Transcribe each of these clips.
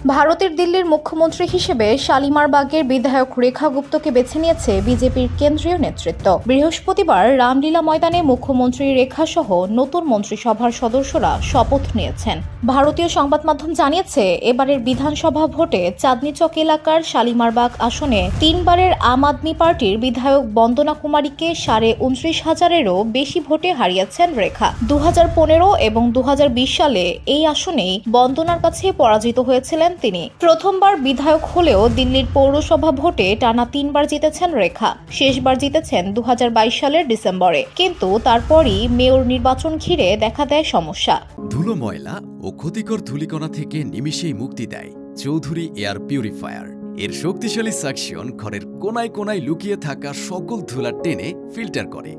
ভারতের দিল্লির মুখ্যমন্ত্রী হিসেবে শালিমার বাগের বিধায়ক রেখা গুপ্তকে বেছে নিয়েছে বিজেপির কেন্দ্রীয় নেতৃত্ব। বৃহস্পতিবার রামলীলা ময়দানে মুখ্যমন্ত্রী রেখা সহ নতুন মন্ত্রিসভার সদস্যরা শপথ নিয়েছেন। ভারতীয় সংবাদ মাধ্যম জানিয়েছে, এবারের বিধানসভা ভোটে চাঁদনী চক এলাকার শালিমারবাগ আসনে 3বারের আম আদমি পার্টির বিধায়ক বন্দনা কুমারীকে 29,500-এরও বেশি ভোটে হারিয়েছেন রেখা। 2015 এবং 2020 সালে এই আসনেই বন্দনার কাছে পরাজিত হয়েছিলেন তিনি। প্রথমবার বিধায়ক হলেও দিল্লির পৌরসভা ভোটে টানা 3বার জিতেছেন রেখা। শেষবার জিতেছেন 2022 সালের ডিসেম্বরে, কিন্তু তারপরই মেয়র নির্বাচন ঘিরে দেখা দেয় সমস্যা। ধুলো, ময়লা ও ক্ষতিকর ধূলিকণা থেকে নিমিষেই মুক্তি দেয় চৌধুরী এয়ার পিউরিফায়ার। এর শক্তিশালী সাকশন ঘরের কোনায় কোনায় লুকিয়ে থাকা সকল ধুলা টেনে ফিল্টার করে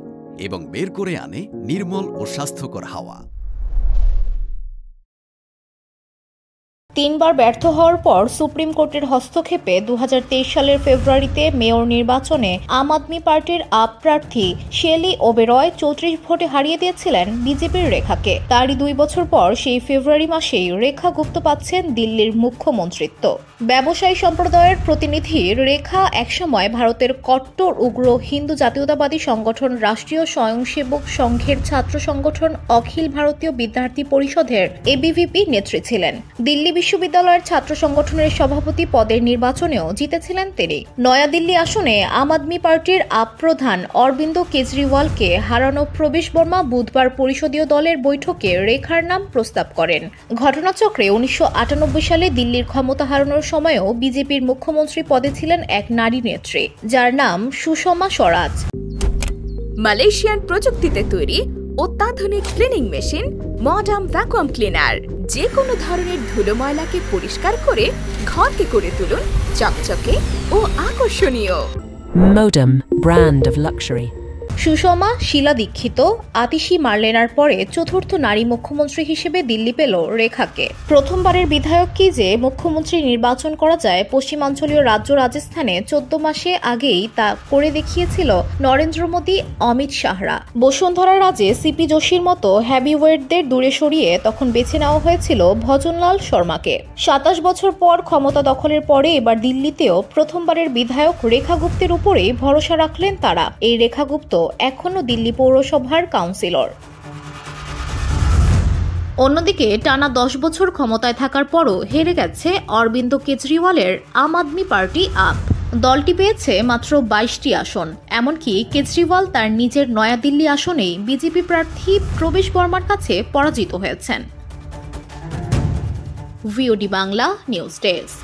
এবং বের করে আনে নির্মল ও স্বাস্থ্যকর হাওয়া। 3বার ব্যর্থ হওয়ার পর সুপ্রিম কোর্টের হস্তক্ষেপে 2023 সালের ফেব্রুয়ারিতে মেয়র নির্বাচনে আম আদমি পার্টির আপ প্রার্থী শেলি ওবেরয় 34 ভোটে হারিয়ে দিয়েছিলেন বিজেপির রেখাকে। তারই 2 বছর পর সেই ফেব্রুয়ারি মাসেই রেখা গুপ্ত পাচ্ছেন দিল্লির মুখ্যমন্ত্রিত্ব। ব্যবসায়ী সম্প্রদায়ের প্রতিনিধি রেখা একসময় ভারতের কট্টর উগ্র হিন্দু জাতীয়তাবাদী সংগঠন রাষ্ট্রীয় স্বয়ংসেবক সংঘের ছাত্র সংগঠন অখিল ভারতীয় বিদ্যার্থী পরিষদের এবিভিপি নেত্রী ছিলেন। দিল্লি বিশ্ববিদ্যালয়ের ছাত্র সংগঠনের সভাপতি পদের নির্বাচনেও জিতেছিলেন তিনি। নয়াদিল্লি আসনে আম আদমি পার্টির আপ প্রধান অরবিন্দ কেজরিওয়ালকে হারানো প্রবেশ বর্মা বুধবার পরিষদীয় দলের বৈঠকে রেখার নাম প্রস্তাব করেন। ঘটনাচক্রে 1998 সালে দিল্লির ক্ষমতা হারানোর সময়ও বিজেপির মুখ্যমন্ত্রী পদে ছিলেন এক নারী নেত্রী, যার নাম সুষমা স্বরাজ। মালয়েশিয়ান প্রযুক্তিতে তৈরি অত্যাধুনিক cleaning machine modern vacuum cleaner যে কোনো ধরনের ধুলো ময়লাকে পরিষ্কার করে ঘরকে করে তুলুন চকচকে ও আকর্ষণীয়। Modem, brand of luxury. Sushma, Sheela দীক্ষিত, আতিশি মার্লেনার পরে চতুর্থ নারী মুখ্যমন্ত্রী হিসেবে দিল্লি পেল রেখাকে। প্রথমবারের বিধায়ক কি যে মুখ্যমন্ত্রী নির্বাচন করা যায়, পশ্চিমাঞ্চলীয় রাজ্য রাজস্থানে 14 মাসে আগেই তা করে দেখিয়েছিল নরেন্দ্র মোদী, অমিত শাহরা। বসুন্ধরা রাজে সিপি যোশীর মতো হ্যাভিওয়েটদের দূরে সরিয়ে তখন বেছে নেওয়া হয়েছিল ভজনলাল শর্মাকে। 27 বছর পর ক্ষমতা দখলের পরে এবার দিল্লিতেও প্রথমবারের বিধায়ক রেখা গুপ্তের উপরেই ভরসা রাখলেন তারা। এই রেখা গুপ্ত এখনো দিল্লি পৌরসভার কাউন্সিলর। অন্যদিকে টানা 10 বছর ক্ষমতায় থাকার পরও হেরে গেছে অরবিন্দ কেজরিওয়ালের আম আদমি পার্টি আপ। দলটি পেয়েছে মাত্র 22টি আসন। এমনকি কেজরিওয়াল তার নিজের নয়াদিল্লি আসনেই বিজেপি প্রার্থী প্রবেশ বর্মার কাছে পরাজিত হয়েছেন। VOD Bangla news desk.